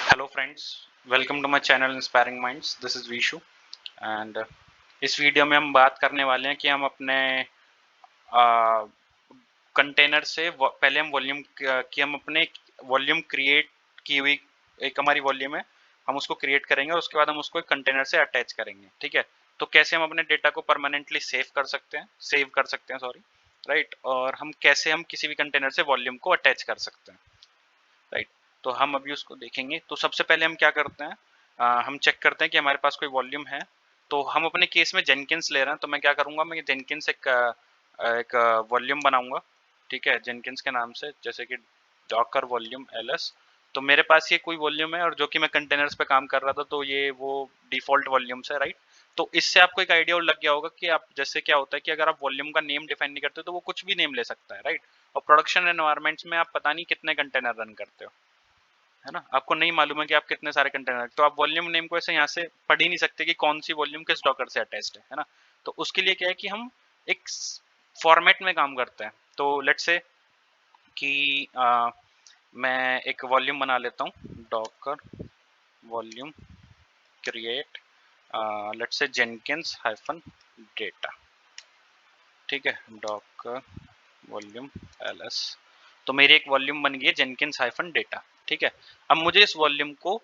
Hello friends, welcome to my channel inspiring minds. This is Vishu and इस video में हम बात करने वाले हैं कि हम अपने कंटेनर से पहले हम वॉल्यूम की हम अपने वॉल्यूम क्रिएट की हुई एक हमारी वॉल्यूम है, हम उसको क्रिएट करेंगे और उसके बाद हम उसको एक कंटेनर से अटैच करेंगे। ठीक है, तो कैसे हम अपने डेटा को परमानेंटली सेव कर सकते हैं सॉरी, राइट। और हम कैसे हम किसी भी कंटेनर से वॉल्यूम को अटैच कर सकते हैं, राइट। तो हम अभी उसको देखेंगे। तो सबसे पहले हम क्या करते हैं, हम चेक करते हैं कि हमारे पास कोई वॉल्यूम है। तो हम अपने केस में जेनकिंस ले रहे हैं, तो मैं क्या करूंगा, मैं जेनकिंस एक वॉल्यूम बनाऊंगा, ठीक है, जेनकिंस के नाम से, जैसे कि डॉकर वॉल्यूम एलएस। तो मेरे पास ये कोई वॉल्यूम है और जो कि मैं कंटेनर्स पे काम कर रहा था, तो ये वो डिफॉल्ट वॉल्यूम्स है, राइट। तो इससे आपको एक आइडिया लग गया होगा कि आप जैसे क्या होता है कि अगर आप वॉल्यूम का नेम डिफाइन नहीं करते तो वो कुछ भी नेम ले सकता है, राइट। और प्रोडक्शन एनवायरनमेंट्स में आप पता नहीं कितने कंटेनर रन करते हो, है ना, आपको नहीं मालूम है कि आप कितने सारे कंटेनर, तो आप वॉल्यूम नेम को ऐसे यहाँ से पढ़ ही नहीं सकते कि कौन सी वॉल्यूम किस डॉकर से अटैच्ड है ना। तो उसके लिए क्या है कि हम एक फॉर्मेट में काम करते हैं। तो लेट्स से कि मैं एक वॉल्यूम बना लेता हूँ, Docker volume create let's say Jenkins hyphen data, ठीक है, डॉकर वॉल्यूम एलएस। तो मेरी एक वॉल्यूम बन गई है जेनकिंस हाइफन डेटा, ठीक है। अब मुझे इस वॉल्यूम को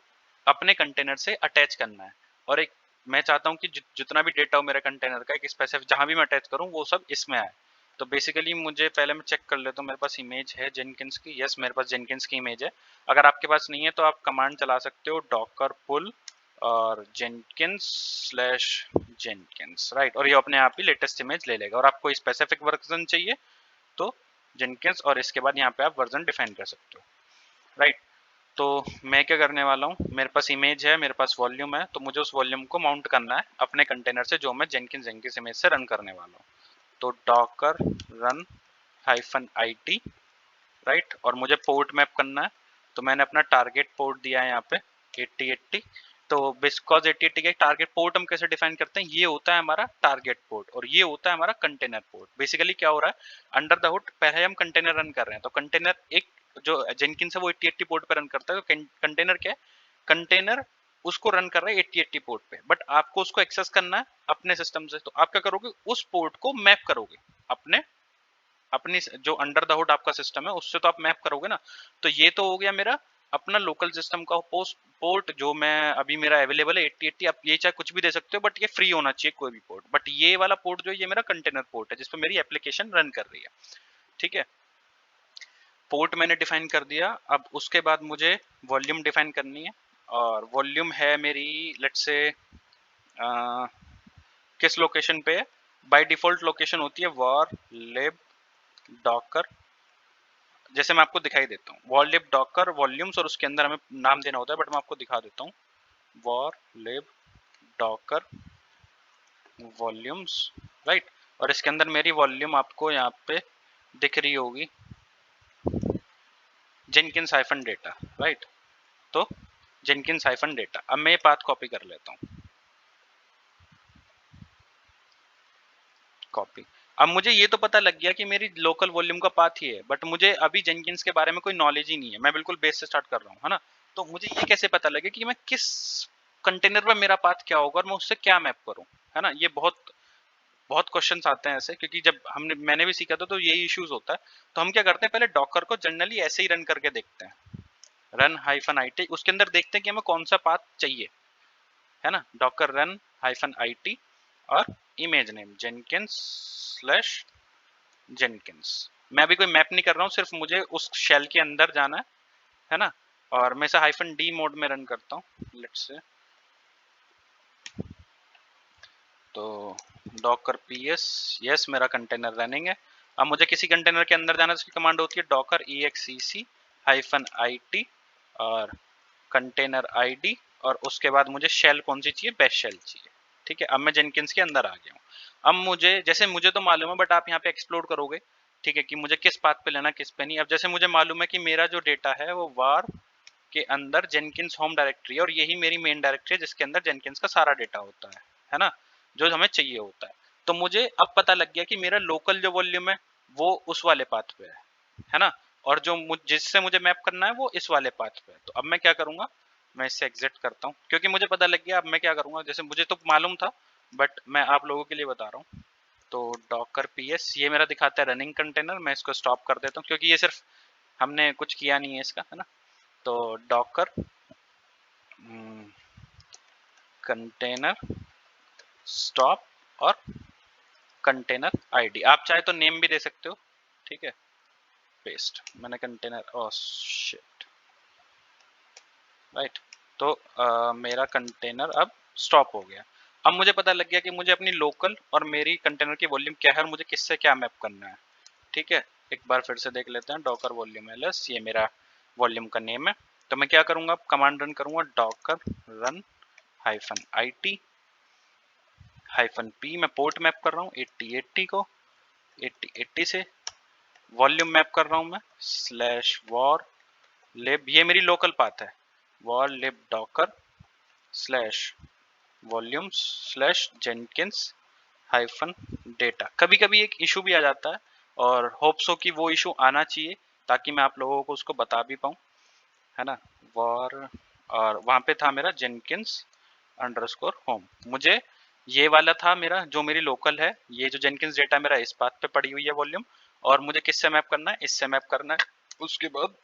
अपने कंटेनर से अटैच करना है और एक मैं चाहता हूँ कि जितना भी डेटा हो मेरे कंटेनर का, एक स्पेसिफिक जहां भी मैं अटैच करूँ वो सब इसमें आए। तो बेसिकली मुझे पहले मैं चेक कर लेता हूँ मेरे पास इमेज है जेनकिंस की। यस, मेरे पास जेनकिंस की इमेज है। अगर आपके पास नहीं है तो आप कमांड चला सकते हो, डॉकर पुल और जेनकिंस स्लैश जेनकिंस, राइट। और ये अपने आप ही लेटेस्ट इमेज ले लेगा। और आपको स्पेसिफिक वर्जन चाहिए तो जेनकिंस और इसके बाद यहाँ पे आप वर्जन डिफाइन कर सकते हो, राइट। तो मैं क्या करने वाला हूँ, मेरे पास इमेज है, मेरे पास वॉल्यूम है, तो मुझे उस वॉल्यूम को माउंट करना है अपने कंटेनर से जो मैं जेनकिंस जेनकिंस इमेज से रन करने वाला हूँ। तो Docker run hyphen IT, right. और मुझे पोर्ट मैप करना है, तो मैंने अपना टारगेट पोर्ट दिया है यहाँ पे 8080। तो बिकॉज 8080 का टारगेट पोर्ट हम कैसे डिफाइन करते हैं, ये होता है हमारा टारगेट पोर्ट और ये होता है हमारा कंटेनर पोर्ट। बेसिकली क्या हो रहा है, अंडर द हुड पहले हम कंटेनर रन कर रहे हैं, तो कंटेनर एक जो जेनकिंस है वो 8080 पोर्ट पे रन करता है। तो कंटेनर क्या है, कंटेनर उसको रन कर रहा है 8080 पोर्ट पे, बट आपको उसको एक्सेस करना है अपने सिस्टम से। तो आप क्या करोगे, उस पोर्ट को मैप करोगे अपने अपनी जो अंडर द हुड आपका सिस्टम है उससे, तो आप मैप करोगे ना। तो ये तो हो गया मेरा अपना लोकल सिस्टम का पोस्ट पोर्ट जो मैं अभी मेरा अवेलेबल है 8080। आप ये चाहे कुछ भी दे सकते हो बट ये फ्री होना चाहिए कोई भी पोर्ट। बट ये वाला पोर्ट जो है ये मेरा कंटेनर पोर्ट है जिसपे मेरी एप्लीकेशन रन कर रही है, ठीक है। पोर्ट मैंने डिफाइन कर दिया। अब उसके बाद मुझे वॉल्यूम डिफाइन करनी है और वॉल्यूम है मेरी लेट्स से किस लोकेशन पे है। बाय डिफॉल्ट लोकेशन होती है वॉर लिब डॉकर, जैसे मैं आपको दिखाई देता हूँ, वॉर लिब डॉकर वॉल्यूम्स, और उसके अंदर हमें नाम देना होता है, बट मैं आपको दिखा देता हूँ, वॉर लिब डॉकर वॉल्यूम्स, राइट। और इसके अंदर मेरी वॉल्यूम आपको यहाँ पे दिख रही होगी, जेनकिंस हाइफन डेटा, राइट। तो जेनकिंस हाइफन डेटा, अब मैं ये पाथ कॉपी कर लेता हूँ, कॉपी। अब मुझे ये तो पता लग गया कि मेरी लोकल वॉल्यूम का पाथ ही है, बट मुझे अभी जेनकिंस के बारे में कोई नॉलेज ही नहीं है, मैं बिल्कुल बेस से स्टार्ट कर रहा हूँ, है ना। तो मुझे ये कैसे पता लगे कि मैं किस कंटेनर पर मेरा पाथ क्या होगा और मैं उससे क्या मैप करूँ, है ना। ये बहुत बहुत क्वेश्चंस आते हैं ऐसे, क्योंकि जब मैंने भी सीखा था तो यही इश्यूज होता है। तो हम क्या करते हैं, पहले डॉकर को जनरली ऐसे ही रन करके देखते हैं, रन हाइफन IT, उसके अंदर देखते हैं कि हमें कौन सा पाथ चाहिए, है ना। डॉकर रन हाइफन IT और image name Jenkins slash Jenkins. मैं अभी कोई मैप नहीं कर रहा हूँ, सिर्फ मुझे उस शेल के अंदर जाना है ना। और मैं इसे हाइफन D मोड में रन करता हूँ, लेट्स से। तो डॉकर PS, यस, मेरा कंटेनर रनिंग है। अब मुझे किसी कंटेनर के अंदर जाना है, उसकी कमांड होती है डॉकर EXEC हाइफन IT और कंटेनर ID, और उसके बाद मुझे शेल कौन सी चाहिए, बेस्ट शेल चाहिए, ठीक है। अब मैं जेनकिंस के अंदर आ गया हूँ। अब मुझे जैसे मुझे तो मालूम है, बट आप यहाँ पे एक्सप्लोर करोगे, ठीक है, कि मुझे किस पाथ पे लेना किस पे नहीं। अब जैसे मुझे मालूम है कि मेरा जो डेटा है वो वार के अंदर जेनकिंस होम डायरेक्टरी है और यही मेरी मेन डायरेक्टरी है जिसके अंदर जेनकिंस का सारा डेटा होता है ना, जो हमें चाहिए होता है। तो मुझे अब पता लग गया कि मेरा लोकल जो वॉल्यूम है वो उस वाले पाथ पे है ना। और जो जिससे मुझे मैप करना है वो इस वाले पाथ पे है। तो अब मैं क्या करूंगा, मैं इससे एग्जिट करता हूँ क्योंकि मुझे पता लग गया। अब मैं क्या करूँगा, जैसे मुझे तो मालूम था बट मैं आप लोगों के लिए बता रहा हूँ। तो डॉकर पीएस ये मेरा दिखाता है रनिंग कंटेनर, मैं इसको स्टॉप कर देता हूँ क्योंकि ये सिर्फ हमने कुछ किया नहीं है इसका, है ना। तो डॉकर कंटेनर स्टॉप और कंटेनर आईडी, आप चाहे तो नेम भी दे सकते हो, ठीक है। पेस्ट, मैंने कंटेनर, ओह शिट, राइट। तो मेरा कंटेनर अब स्टॉप हो गया। अब मुझे पता लग गया कि मुझे अपनी लोकल और मेरी कंटेनर की वॉल्यूम क्या है और मुझे किससे क्या मैप करना है, ठीक है। एक बार फिर से देख लेते हैं, डॉकर वॉल्यूम एलएस, ये मेरा वॉल्यूम का नेम है। तो मैं क्या करूंगा, कमांड रन करूंगा, डॉकर रन -it -p, मैं पोर्ट मैप कर रहा हूँ 8080 को, 8080 से वॉल्यूम मैप कर रहा हूँ मैं /var lib, ये मेरी लोकल पाथ है, var lib docker /volumes /jenkins -data। कभी कभी एक इशू भी आ जाता है और होप्स हो कि वो इशू आना चाहिए ताकि मैं आप लोगों को उसको बता भी पाऊँ, है ना। var, और वहाँ पे था मेरा jenkins_home, मुझे ये वाला था मेरा जो मेरी लोकल है, ये जो जेनकिंस डेटा मेरा इस पाथ पे पड़ी हुई है वॉल्यूम, और मुझे किससे मैप करना है, इससे मैप करना है। उसके बाद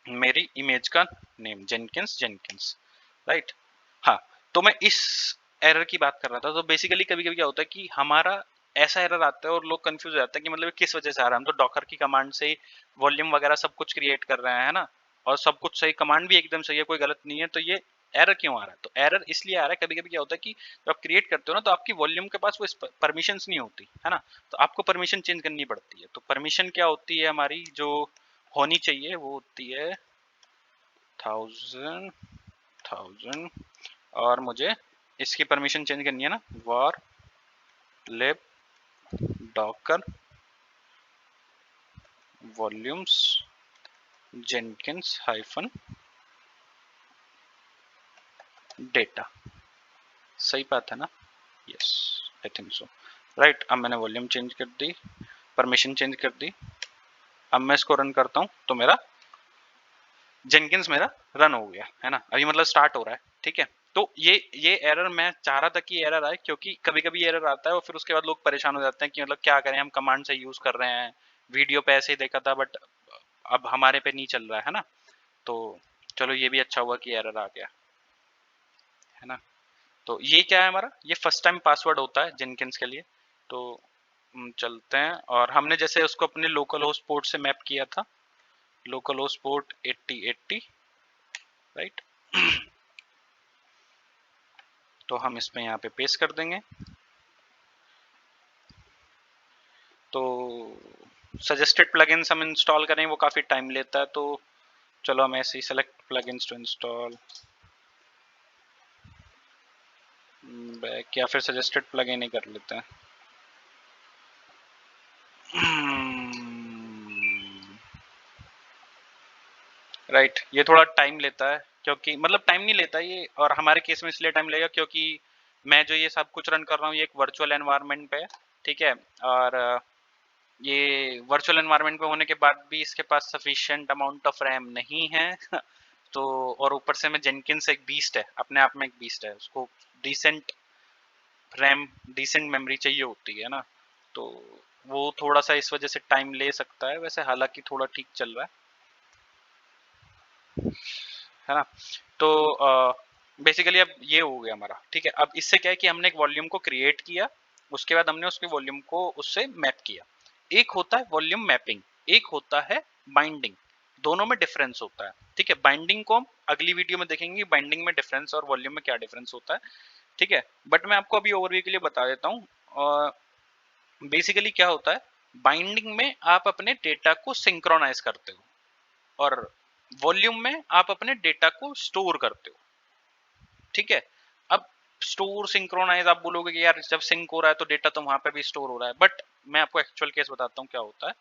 मेरी इमेज का नेम जेनकिंस जेनकिंस, राइट। हाँ, तो मैं इस एरर की बात कर रहा था। तो बेसिकली कभी कभी क्या होता है कि हमारा ऐसा एरर आता है और लोग कंफ्यूज हो जाते हैं कि मतलब किस वजह से आ रहा है। हम तो डॉकर की कमांड से ही वॉल्यूम वगैरह सब कुछ क्रिएट कर रहे हैं, है ना, और सब कुछ सही, कमांड भी एकदम सही है, कोई गलत नहीं है, तो ये एरर क्यों आ रहा है। तो एरर इसलिए आ रहा है, कभी कभी क्या होता है कि जब आप क्रिएट करते हो ना तो आपकी वॉल्यूम के पास वो परमिशन नहीं होती, है ना। तो आपको परमिशन चेंज करनी पड़ती है। तो परमिशन क्या होती है हमारी जो होनी चाहिए, वो होती है 1000, और मुझे इसकी परमिशन चेंज करनी है ना, var lib docker volumes jenkins -data, सही बात है ना, yes, I think so, right. अब मैंने वॉल्यूम चेंज कर दी, परमिशन चेंज कर दी। अब मैं इसको रन करता हूँ तो मेरा जेनकिंस मेरा रन हो गया, है ना, अभी मतलब स्टार्ट हो रहा है, ठीक है। तो ये एरर मैं चाह रहा था कि एरर आए, क्योंकि कभी कभी एरर आता है और फिर उसके बाद लोग परेशान हो जाते हैं कि मतलब क्या करें, हम कमांड से यूज कर रहे हैं, वीडियो पे ऐसे ही देखा था बट अब हमारे पे नहीं चल रहा है ना। तो चलो ये भी अच्छा हुआ कि एरर आ गया, है ना। तो ये क्या है हमारा, ये फर्स्ट टाइम पासवर्ड होता है जेनकिंस के लिए। तो चलते हैं, और हमने जैसे उसको अपने लोकल होस्ट पोर्ट से मैप किया था, लोकल होस्ट पोर्ट 8080, राइट। तो हम इसमें यहाँ पे पेस्ट कर देंगे। तो सजेस्टेड प्लगइन्स हम इंस्टॉल करें वो काफ़ी टाइम लेता है, तो चलो हम ऐसे ही select plugins to install back, या फिर सजेस्टेड प्लगइन ही कर लेते हैं। राइट, ये थोड़ा टाइम लेता है, क्योंकि मतलब टाइम नहीं लेता ये, और हमारे केस में इसलिए टाइम लगेगा क्योंकि मैं जो ये सब कुछ रन कर रहा हूँ ये एक वर्चुअल एनवायरनमेंट पे है, ठीक है। और ये वर्चुअल एनवायरनमेंट पे होने के बाद भी इसके पास सफिशिएंट अमाउंट ऑफ रैम नहीं है तो और ऊपर से मैं जेनकिंस एक बीस्ट है, अपने आप में एक बीस्ट है, उसको डिसेंट रैम, डिसेंट मेमोरी चाहिए होती है ना। तो वो थोड़ा सा इस वजह से टाइम ले सकता है, वैसे हालांकि थोड़ा ठीक चल रहा है ना। तो बेसिकली अब ये हो गया हमारा, ठीक है। अब इससे क्या है कि हमने एक वॉल्यूम को क्रिएट किया, उसके बाद हमने उसके वॉल्यूम को उससे मैप किया। एक होता है वॉल्यूम मैपिंग, एक होता है बाइंडिंग, दोनों में डिफरेंस होता है, ठीक है। बाइंडिंग को हम अगली वीडियो में देखेंगे, बाइंडिंग में डिफरेंस और वॉल्यूम में क्या डिफरेंस होता है, ठीक है। बट मैं आपको अभी ओवरव्यू के लिए बता देता हूँ। बेसिकली क्या होता है, बाइंडिंग में आप अपने डेटा को सिंक्रोनाइज करते हो, और वॉल्यूम में आप अपने डेटा को स्टोर करते हो, ठीक है। अब स्टोर सिंक्रोनाइज आप बोलोगे कि यार जब सिंक हो रहा है तो डेटा तो वहां पे भी स्टोर हो रहा है, बट मैं आपको एक्चुअल केस बताता हूँ क्या होता है।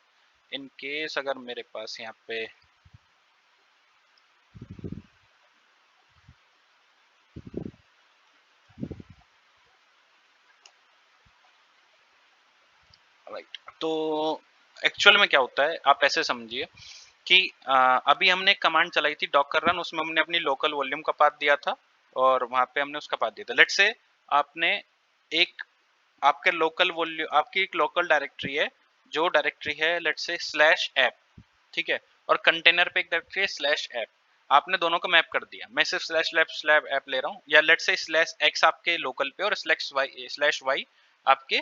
इन केस अगर मेरे पास यहाँ पे राइट, तो एक्चुअल में क्या होता है आप ऐसे समझिए कि अभी हमने एक कमांड चलाई थी डॉकर रन, उसमें हमने अपनी लोकल वॉल्यूम का पाथ दिया था और वहां पे हमने उसका पाथ दिया था। लेट्स से आपने एक आपके लोकल वॉल्यूम, आपकी एक लोकल डायरेक्टरी है, जो डायरेक्टरी है लेट्स से स्लैश ऐप, ठीक है, और कंटेनर पे एक डायरेक्टरी है स्लैश ऐप। आपने दोनों को मैप कर दिया, मैं सिर्फ स्लैश लैब स्लैब ऐप ले रहा हूँ, या लेट्स से स्लैश एक्स आपके लोकल पे और स्लैश वाई आपके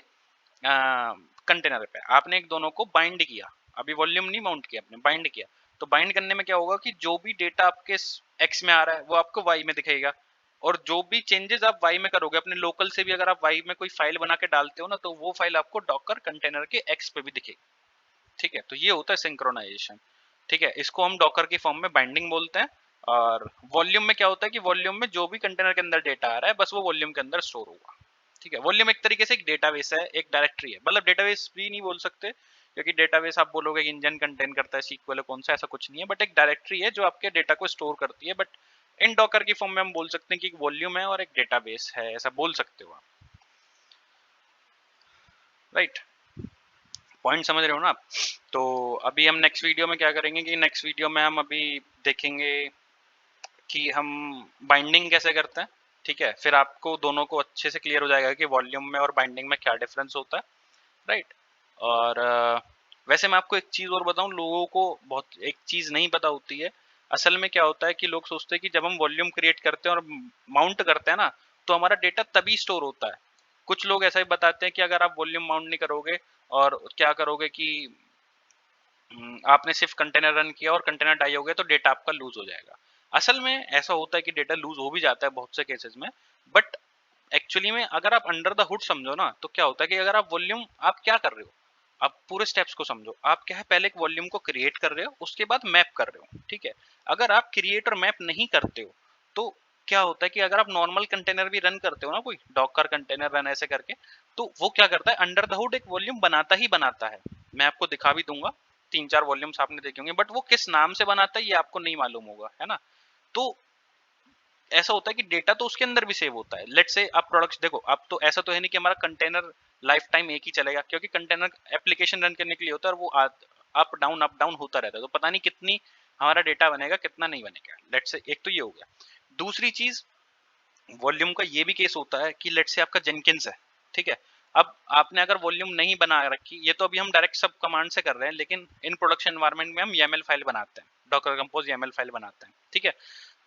कंटेनर पे। आपने एक दोनों को बाइंड किया, अभी वॉल्यूम नहीं माउंट किया, आपने बाइंड किया। तो बाइंड करने में क्या होगा कि जो भी डेटा आपके एक्स में आ रहा है वो आपको वाई में दिखेगा, और जो भी चेंजेस आप वाई में करोगे अपने लोकल से भी, अगर आप वाई में कोई फाइल बना के डालते हो ना, तो वो फाइल आपको डॉकर कंटेनर के एक्स पे भी दिखेगी। ठीक है, तो ये होता है सिंक्रोनाइजेशन। ठीक है, इसको हम डॉकर की फॉर्म में बाइंडिंग बोलते हैं। और वॉल्यूम में क्या होता है कि वॉल्यूम में जो भी कंटेनर के अंदर डेटा आ रहा है बस वो वॉल्यूम के अंदर स्टोर होगा। ठीक है, वॉल्यूम एक तरीके से एक डेटाबेस है, एक डायरेक्टरी है, मतलब डेटाबेस भी नहीं बोल सकते क्योंकि डेटाबेस आप बोलोगे कि इंजन कंटेन करता है, सीक्वल है, कौन सा, ऐसा कुछ नहीं है, बट एक डायरेक्टरी है जो आपके डेटा को स्टोर करती है। बट इन डॉकर की फॉर्म में हम बोल सकते हैं कि एक वॉल्यूम है और एक डेटाबेस है, ऐसा बोल सकते हो आप। राइट, पॉइंट समझ रहे हो ना आप? तो अभी हम नेक्स्ट वीडियो में क्या करेंगे कि नेक्स्ट वीडियो में हम अभी देखेंगे कि हम बाइंडिंग कैसे करते हैं। ठीक है, फिर आपको दोनों को अच्छे से क्लियर हो जाएगा कि वॉल्यूम में और बाइंडिंग में क्या डिफरेंस होता है। राइट, और वैसे मैं आपको एक चीज और बताऊं, लोगों को बहुत एक चीज नहीं पता होती है। असल में क्या होता है कि लोग सोचते हैं कि जब हम वॉल्यूम क्रिएट करते हैं और माउंट करते हैं ना, तो हमारा डेटा तभी स्टोर होता है। कुछ लोग ऐसा ही बताते हैं कि अगर आप वॉल्यूम माउंट नहीं करोगे और क्या करोगे कि आपने सिर्फ कंटेनर रन किया और कंटेनर डाई हो गया तो डेटा आपका लूज हो जाएगा। असल में ऐसा होता है कि डेटा लूज हो भी जाता है बहुत से केसेस में, बट एक्चुअली में अगर आप अंडर द हुड समझो ना, तो क्या होता है कि अगर आप वॉल्यूम, आप क्या कर रहे हो, आप पूरे स्टेप्स को समझो। आप क्या है, पहले एक वॉल्यूम को क्रिएट कर रहे हो, उसके बाद मैप कर रहे हो। ठीक है, अगर आप क्रिएट और मैप नहीं करते हो तो क्या होता है कि अगर आप नॉर्मल कंटेनर भी रन करते हो ना, कोई डॉकर कंटेनर रन ऐसे करके, तो वो क्या करता है, अंडर द हुड एक वॉल्यूम बनाता ही बनाता है। मैं आपको दिखा भी दूंगा, 3-4 वॉल्यूम्स आपने देखे होंगे, बट वो किस नाम से बनाता है ये आपको नहीं मालूम होगा, है ना। तो ऐसा होता है कि डेटा तो उसके अंदर भी सेव होता है। लेट्स से आप प्रोडक्ट्स देखो, अब तो ऐसा तो है नहीं कि हमारा कंटेनर लाइफ टाइम एक ही चलेगा, क्योंकि कंटेनर एप्लीकेशन रन करने के लिए होता है और वो अप डाउन होता रहता है, तो पता नहीं कितनी हमारा डेटा बनेगा कितना नहीं बनेगा। लेट्स से एक तो ये हो गया। दूसरी चीज, वॉल्यूम का ये भी केस होता है कि लेट्स से आपका जेनकिंस है, ठीक है, अब आपने अगर वॉल्यूम नहीं बना रखी, ये तो अभी हम डायरेक्ट सब कमांड से कर रहे हैं, लेकिन इन प्रोडक्शन एनवायरनमेंट में हम YAML फाइल बनाते हैं, डॉकर कंपोज YAML फाइल बनाते हैं। ठीक है,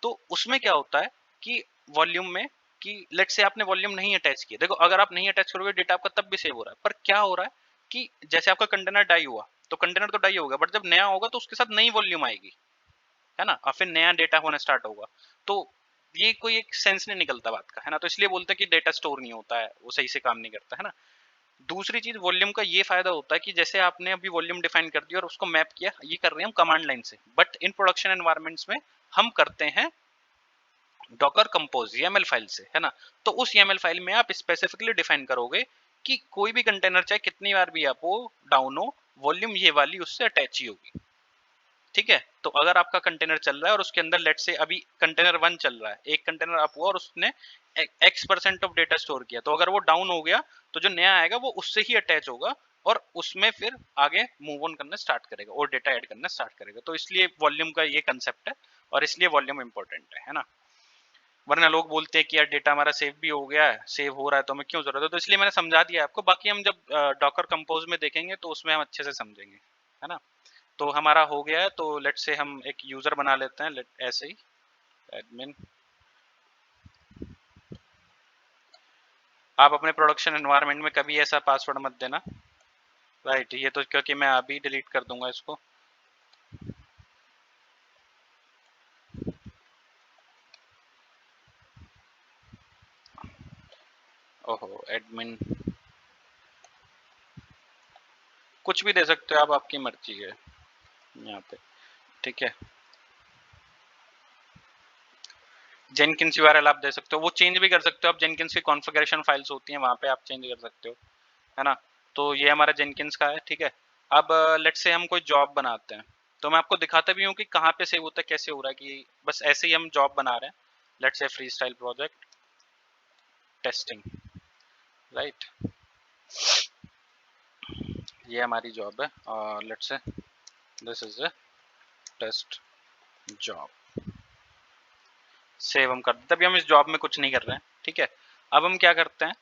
तो उसमें क्या होता है कि वॉल्यूम में, कि लेट से आपने वॉल्यूम नहीं अटैच किया, देखो अगर आप नहीं अटैच करोगे डेटा आपका तब भी सेव हो रहा है, पर क्या हो रहा है कि जैसे आपका कंटेनर डाई हुआ तो कंटेनर तो डाई होगा, बट जब नया होगा तो उसके साथ नई वॉल्यूम आएगी, है ना, और फिर नया डेटा होना स्टार्ट होगा। तो ये कोई एक सेंस नहीं निकलता बात का, है ना, तो इसलिए बोलते हैं कि डेटा स्टोर नहीं होता है, वो सही से काम नहीं करता, है ना। दूसरी चीज, वॉल्यूम का ये फायदा होता है कि जैसे आपने अभी वॉल्यूम डिफाइन कर दिया और उसको मैप किया, ये कर रहे हैं हम कमांड लाइन से, बट इन प्रोडक्शन एनवायरमेंट्स में हम करते हैं डॉकर कंपोज YAML फाइल से, है ना। तो उस YAML फाइल में आप स्पेसिफिकली डिफाइन करोगे कि कोई भी कंटेनर चाहे कितनी बार भी आप वो डाउन हो, वॉल्यूम ये वाली उससे अटैच ही होगी। ठीक है, तो अगर आपका कंटेनर चल रहा है और उसके अंदर लेट से अभी कंटेनर 1 चल रहा है, एक कंटेनर अप हुआ और उसने X% ऑफ डेटा स्टोर किया, तो अगर वो डाउन हो गया तो जो नया आएगा वो उससे ही अटैच होगा और उसमें फिर आगे मूव ऑन करना स्टार्ट करेगा और डेटा ऐड करना स्टार्ट करेगा। तो इसलिए वॉल्यूम का ये कंसेप्ट है और इसलिए वॉल्यूम इंपॉर्टेंट है ना। वरना लोग बोलते हैं कि यार डेटा हमारा सेव भी हो गया है, सेव हो रहा है तो हमें क्यों जरूरत है, तो इसलिए मैंने समझा दिया आपको। बाकी हम जब डॉकर कंपोज में देखेंगे तो उसमें हम अच्छे से समझेंगे, है ना। तो हमारा हो गया है, तो लेट से हम एक यूजर बना लेते हैं, लेट ऐसे ही एडमिन। आप अपने प्रोडक्शन एनवायरनमेंट में कभी ऐसा पासवर्ड मत देना। राइट, ये तो क्योंकि मैं अभी डिलीट कर दूंगा इसको। ओहो, एडमिन कुछ भी दे सकते हो आप, आपकी मर्जी है यहाँ पे। ठीक है, जेनकिंस यूआरएल आप दे सकते हो, वो चेंज भी कर सकते हो आप, जेनकिंस की कॉन्फ़िगरेशन फाइल्स होती हैं वहाँ पे आप चेंज कर सकते हो, है ना। तो ये हमारा जेनकिंस का है। ठीक है, अब लेट से हम कोई जॉब बनाते हैं, तो मैं आपको दिखाता भी हूँ कि कहाँ पे सेव होता है, कैसे हो रहा है, कि बस ऐसे ही हम जॉब बना रहे हैं। Let's say freestyle project testing, right, ये हमारी जॉब है और let's say this is test job, save हम कर देते, अभी हम इस जॉब में कुछ नहीं कर रहे हैं, ठीक है। अब हम क्या करते हैं,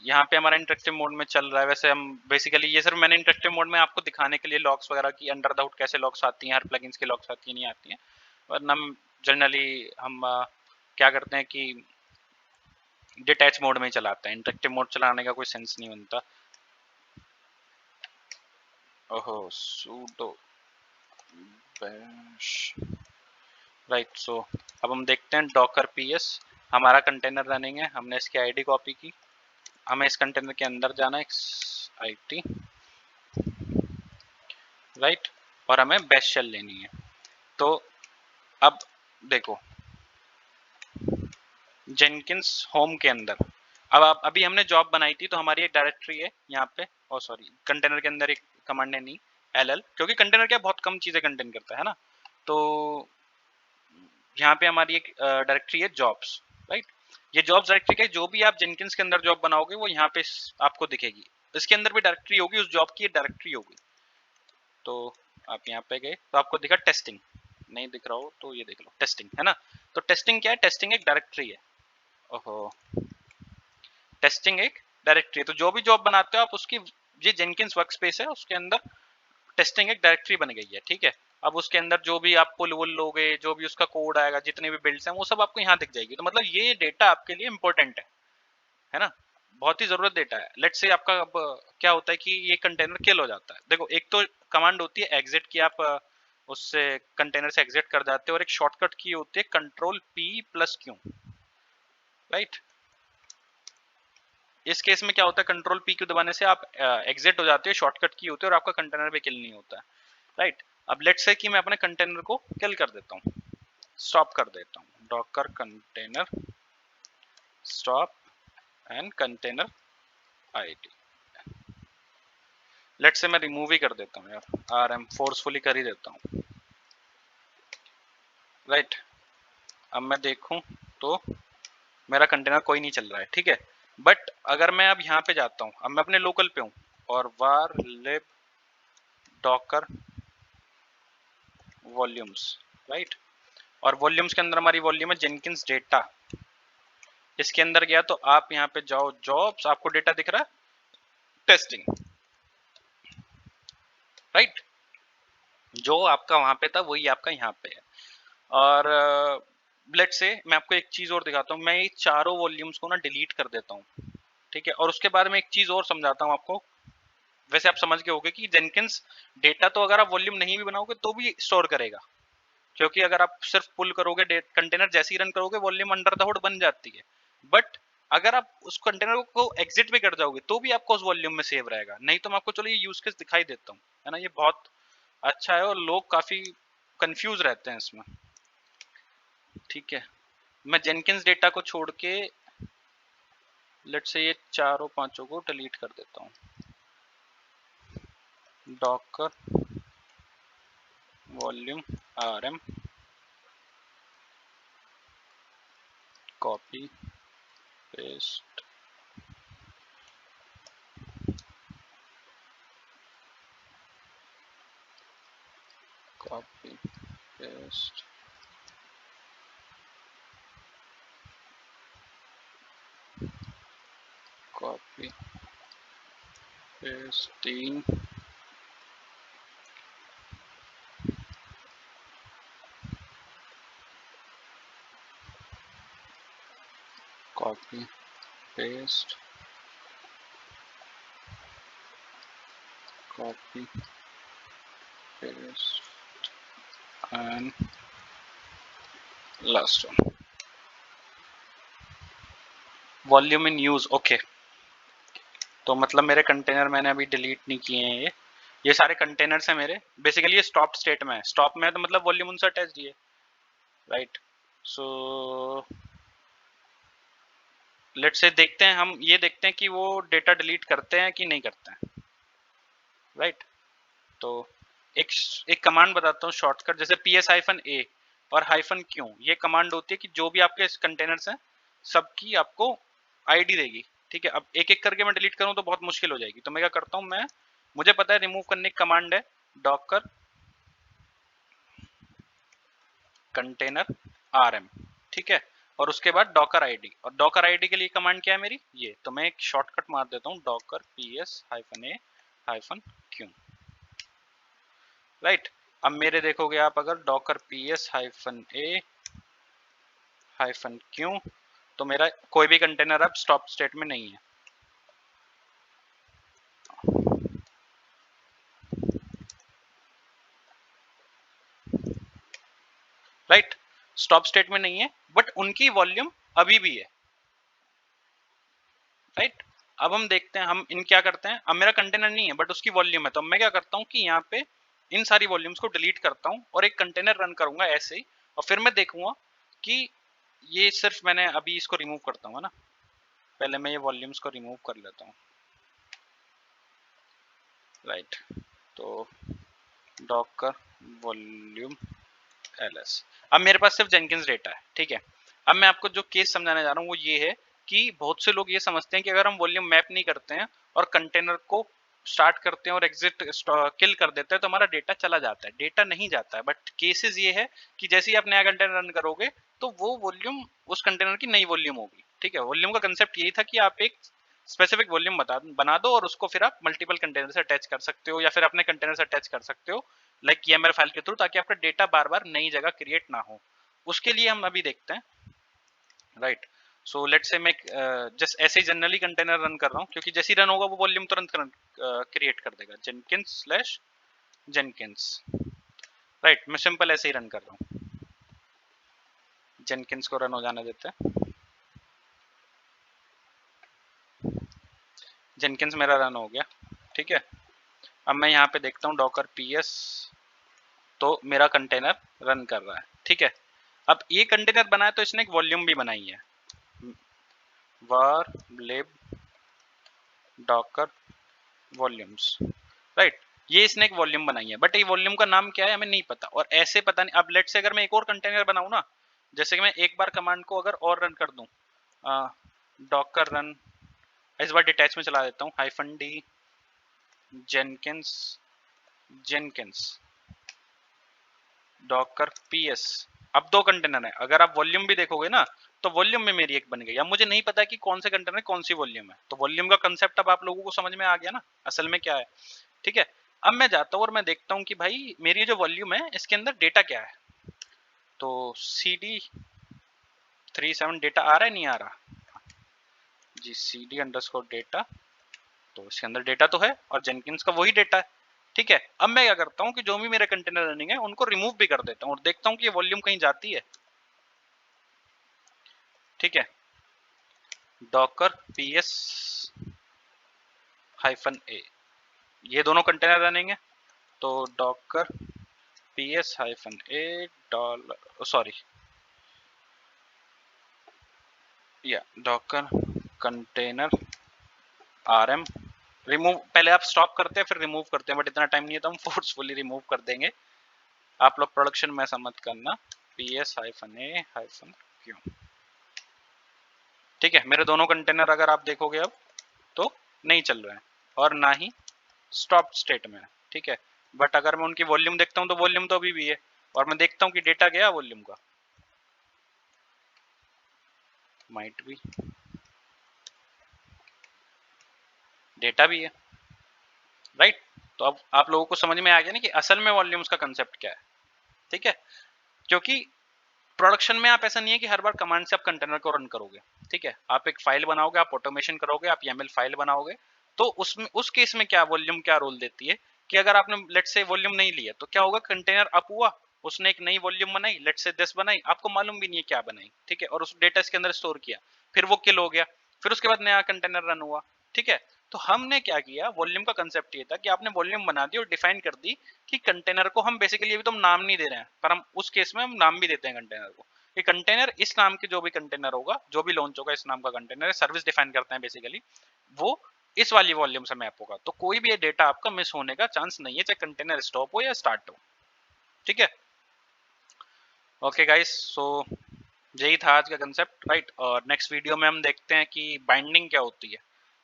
यहाँ पे हमारा इंटरेक्टिव मोड में चल रहा है। वैसे हम बेसिकली ये सिर्फ मैंने इंटरेक्टिव मोड में आपको दिखाने के लिए लॉग्स वगैरह की अंडर द हुड कैसे लॉग्स आती हैं, हर प्लगइन्स की लॉग्स आती हैं नहीं आती हैं, वरना हम जनरली क्या करते हैं कि डिटैच मोड में ही चलाते हैं। इंटरेक्टिव मोड चलाने का कोई सेंस नहीं बनता। ओहो sudo bash, राइट। सो अब हम देखते हैं डॉकर पीएस, हमारा कंटेनर रनिंग है, हमने इसकी आईडी कॉपी की, हमें इस कंटेनर के अंदर जाना है आईटी, राइट, और हमें बैश शेल लेनी है। तो अब देखो जेनकिंस होम के अंदर, अब आप अभी हमने जॉब बनाई थी तो हमारी एक डायरेक्टरी है यहाँ पे, और सॉरी कंटेनर के अंदर एक कमांड है नहीं एल, क्योंकि कंटेनर क्या बहुत कम चीजें कंटेन करता है ना। तो यहाँ पे हमारी एक डायरेक्टरी है जॉब्स, राइट। ये जॉब्स डायरेक्टरी का जो भी आप जेनकिंस के अंदर जॉब बनाओगे वो यहाँ पे आपको दिखेगी, इसके अंदर भी डायरेक्टरी होगी, उस जॉब की डायरेक्टरी होगी। तो आप यहाँ पे गए तो आपको दिखा टेस्टिंग, नहीं दिख रहा हो तो ये देख लो टेस्टिंग है ना। तो टेस्टिंग क्या है, टेस्टिंग एक डायरेक्टरी है। ओहो, टेस्टिंग एक डायरेक्टरी है, तो जो भी जॉब बनाते हो आप उसकी, ये जेनकिंस वर्कस्पेस है उसके अंदर टेस्टिंग एक डायरेक्टरी बन गई है, ठीक है। अब उसके अंदर जो भी आप पुल वुल लोगे, जो भी उसका कोड आएगा, जितने भी बिल्ड्स हैं वो सब आपको यहाँ दिख जाएगी। तो मतलब ये डेटा आपके लिए इंपॉर्टेंट है ना, बहुत ही जरूरत डेटा है। लेट्स से आपका अब क्या होता है कि ये कंटेनर किल हो जाता है। देखो एक तो कमांड होती है एग्जिट की, आप उससे कंटेनर से एग्जिट कर जाते हो, और एक शॉर्टकट की होती है control P plus Q, right. इस केस में क्या होता है, कंट्रोल पी क्यू दबाने से आप एग्जिट हो जाते हो, शॉर्टकट की होती है, और आपका कंटेनर भी किल नहीं होता है, राइट। अब लेट्स से कि मैं अपने कंटेनर को किल कर देता हूँ, स्टॉप कर देता हूँ, Docker container stop and container ID. Let's say मैं रिमूव ही कर देता हूँ यार, आरएम फोर्सफुली कर ही देता हूँ, राइट। अब मैं देखूं तो मेरा कंटेनर कोई नहीं चल रहा है, ठीक है। बट अगर मैं अब यहाँ पे जाता हूँ, अब मैं अपने लोकल पे हूँ, और var lib docker volumes, right, और वॉल्यूम्स के अंदर हमारी वॉल्यूम है जेनकिंस डेटा, इसके अंदर गया तो आप यहाँ पे जाओ जॉब्स, आपको डेटा दिख रहा है टेस्टिंग, राइट, जो आपका वहां पे था वही आपका यहाँ पे है। और लेट्स से मैं आपको एक चीज और दिखाता हूँ, मैं ये चारों वॉल्यूम्स को ना डिलीट कर देता हूँ, ठीक है। और उसके बाद में एक चीज और समझाता हूँ आपको। वैसे आप समझ गए होंगे कि जेनकिंस डेटा तो अगर आप वॉल्यूम नहीं भी बनाओगे तो भी स्टोर करेगा, क्योंकि अगर आप सिर्फ पुल करोगे कंटेनर जैसे ही रन करोगे वॉल्यूम अंडर द हुड बन जाती है। बट अगर आप उस कंटेनर को एग्जिट भी कर जाओगे तो भी आपको उस वॉल्यूम में सेव रहेगा। नहीं तो मैं आपको चलो ये यूज केस दिखाई देता हूँ, है ना, ये बहुत अच्छा है और लोग काफी कंफ्यूज रहते हैं इसमें, ठीक है। मैं जेनकिंस डेटा को छोड़ के लेट्स से ये चारों पांचों को डिलीट कर देता हूँ, Docker volume RM copy paste, copy paste, copy paste 3, copy paste, copy paste and last one volume in use, okay. तो मतलब मेरे कंटेनर मैंने अभी डिलीट नहीं किए हैं, ये सारे कंटेनर्स हैं मेरे। बेसिकली ये स्टॉप स्टेट में है, स्टॉप में है तो मतलब वॉल्यूम उनसे अटैच है, राइट। सो लेट्स से देखते हैं, हम ये देखते हैं कि वो डेटा डिलीट करते हैं कि नहीं करते हैं, राइट। तो एक एक कमांड बताता हूँ शॉर्टकट, जैसे ps-a और -q, ये कमांड होती है कि जो भी आपके कंटेनर्स हैं सबकी आपको आईडी देगी, ठीक है। अब एक एक करके मैं डिलीट करूँ तो बहुत मुश्किल हो जाएगी, तो मैं क्या करता हूँ, मैं मुझे पता है रिमूव करने की कमांड है डॉकर कंटेनर rm, ठीक है। और उसके बाद डॉकर आईडी, और डॉकर आईडी के लिए कमांड क्या है मेरी ये, तो मैं एक शॉर्टकट मार देता हूँ डॉकर ps-a-q, राइट। अब मेरे देखोगे आप अगर डॉकर ps-a-q, तो मेरा कोई भी कंटेनर अब स्टॉप स्टेट में नहीं है, राइट। स्टॉप स्टेट में नहीं है, बट उनकी वॉल्यूम अभी भी है, राइट। अब हम देखते हैं हम इन क्या करते हैं। अब मेरा कंटेनर नहीं है बट उसकी वॉल्यूम है, तो मैं क्या करता हूँ कि यहाँ पे इन सारी वॉल्यूम्स को डिलीट करता हूँ और एक कंटेनर रन करूंगा ऐसे ही, और फिर मैं देखूंगा कि ये सिर्फ मैंने अभी इसको रिमूव करता हूँ ना, पहले मैं ये वॉल्यूम्स को रिमूव कर लेता हूँ, राइट। तो डॉकर वॉल्यूम ls, अब मेरे पास सिर्फ जेनकिंस डेटा है, ठीक है। अब मैं आपको जो केस समझाने जा रहा हूँ वो ये है कि बहुत से लोग ये समझते हैं कि अगर हम वॉल्यूम मैप नहीं करते हैं और कंटेनर को स्टार्ट करते हैं और एग्जिट किल कर देते हैं तो हमारा डेटा चला जाता है। डेटा नहीं जाता है, बट केसेस ये है कि जैसे ही आप नया कंटेनर रन करोगे तो वो वॉल्यूम उस कंटेनर की नई वॉल्यूम होगी, ठीक है। वॉल्यूम का कंसेप्ट यही था कि आप एक स्पेसिफिक वॉल्यूम बना दो और उसको फिर आप मल्टीपल कंटेनर से अटैच कर सकते हो या फिर अपने कंटेनर से अटैच कर सकते हो, लाइक YAML फाइल के थ्रू, ताकि आपका डेटा बार बार नई जगह क्रिएट ना हो। उसके लिए हम अभी देखते हैं, राइट। सो लेट्स से मैं जस्ट ऐसे ही जनरली कंटेनर रन कर रहा हूँ, क्योंकि जैसे ही रन होगा वो वॉल्यूम तुरंत क्रिएट कर देगा, jenkins/jenkins, राइट। मैं सिंपल ऐसे ही रन कर रहा हूँ, जेनकिंस को रन हो जाने देते हैं। जेनकिंस मेरा रन हो गया, ठीक है। अब मैं यहाँ पे देखता हूँ डॉकर ps, तो मेरा कंटेनर रन कर रहा है, ठीक है। अब ये कंटेनर बनाया तो इसने एक वॉल्यूम भी बनाई है, var lib docker volumes, right. ये इसने एक वॉल्यूम बनाई है, बट ये वॉल्यूम का नाम क्या है हमें नहीं पता, और ऐसे पता नहीं। अब लेट से अगर मैं एक और कंटेनर बनाऊं ना, जैसे कि मैं एक बार कमांड को अगर और रन कर दूं, डॉकर रन, इस बार डिटैच में चला देता हूँ, -d Jenkins Jenkins Docker ps, अब दो कंटेनर है। अगर आप वॉल्यूम भी देखोगे ना तो वॉल्यूम में मेरी एक बन गई। अब मुझे नहीं पता कि कौन से कंटेनर कौन सी वॉल्यूम है, तो वॉल्यूम का कंसेप्ट अब आप लोगों को समझ में आ गया ना असल में क्या है, ठीक है। अब मैं जाता हूँ और मैं देखता हूँ कि भाई मेरी जो वॉल्यूम है इसके अंदर डेटा क्या है, तो cd37 डेटा आ रहा है नहीं आ रहा जी, cd_data, तो इसके अंदर डेटा तो है और जेनकिंस का वही डेटा है, ठीक है। अब मैं क्या करता हूँ कि जो भी मेरे कंटेनर रनिंग है उनको रिमूव भी कर देता हूँ और देखता हूँ कि ये वॉल्यूम कहीं जाती है, ठीक है। डॉकर ps-a, ये दोनों कंटेनर रनिंग है, तो डॉकर ps-a डॉलर, सॉरी या डॉकर कंटेनर rm रिमूव, पहले आप स्टॉप करते हैं फिर रिमूव करते हैं, बट इतना टाइम नहीं है तो हम फोर्सफुली रिमूव कर देंगे। आप लोग प्रोडक्शन में ऐसा मत करना, ps-a-q, ठीक है। मेरे दोनों कंटेनर अगर आप देखोगे अब तो नहीं चल रहे हैं और ना ही स्टॉप स्टेट में है, ठीक है। बट अगर मैं उनकी वॉल्यूम देखता हूँ तो वॉल्यूम तो अभी भी है, और मैं देखता हूँ कि डेटा गया वॉल्यूम का, माइट भी डेटा भी है, राइट। तो अब आप लोगों को समझ में आ गया ना कि असल में वॉल्यूम्स का कंसेप्ट क्या है, ठीक है। क्योंकि प्रोडक्शन में आप ऐसा नहीं है कि हर बार कमांड से आप कंटेनर को रन करोगे, ठीक है। आप एक फाइल बनाओगे, आप ऑटोमेशन करोगे, आप YAML फाइल बनाओगे, तो उसमें उस केस में क्या वॉल्यूम क्या रोल देती है कि अगर आपने लेट से वॉल्यूम नहीं लिया तो क्या होगा, कंटेनर अप हुआ, उसने एक नई वॉल्यूम बनाई, लेट से 10 बनाई, आपको मालूम भी नहीं है क्या बनाई, ठीक है, और उस डेटा इसके अंदर स्टोर किया, फिर वो किल हो गया, फिर उसके बाद नया कंटेनर रन हुआ, ठीक है। तो हमने क्या किया, वॉल्यूम का कंसेप्ट ये था कि आपने वॉल्यूम बना दी और डिफाइन कर दी कि कंटेनर को हम बेसिकली अभी तो हम नाम नहीं दे रहे हैं, पर हम उस केस में हम नाम भी देते हैं कंटेनर को। ये कंटेनर इस नाम के जो भी कंटेनर होगा, जो भी लॉन्च होगा इस नाम का कंटेनर है, सर्विस डिफाइन करते हैं बेसिकली, वो इस वाली वॉल्यूम से मैप होगा, तो कोई भी ये डेटा आपका मिस होने का चांस नहीं है, चाहे कंटेनर स्टॉप हो या स्टार्ट हो, ठीक है। ओके गाइस, सो यही था आज का कंसेप्ट, राइट। और नेक्स्ट वीडियो में हम देखते हैं कि बाइंडिंग क्या होती है,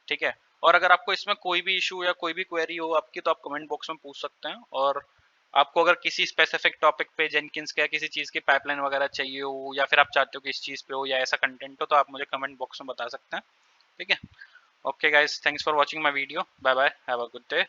ठीक है। और अगर आपको इसमें कोई भी इशू या कोई भी क्वेरी हो आपकी तो आप कमेंट बॉक्स में पूछ सकते हैं, और आपको अगर किसी स्पेसिफिक टॉपिक पे जेनकिंस का किसी चीज़ की पाइपलाइन वगैरह चाहिए हो, या फिर आप चाहते हो कि इस चीज़ पे हो या ऐसा कंटेंट हो, तो आप मुझे कमेंट बॉक्स में बता सकते हैं। ठीक है। Okay guys, thanks for watching my video. Bye bye, have a good day.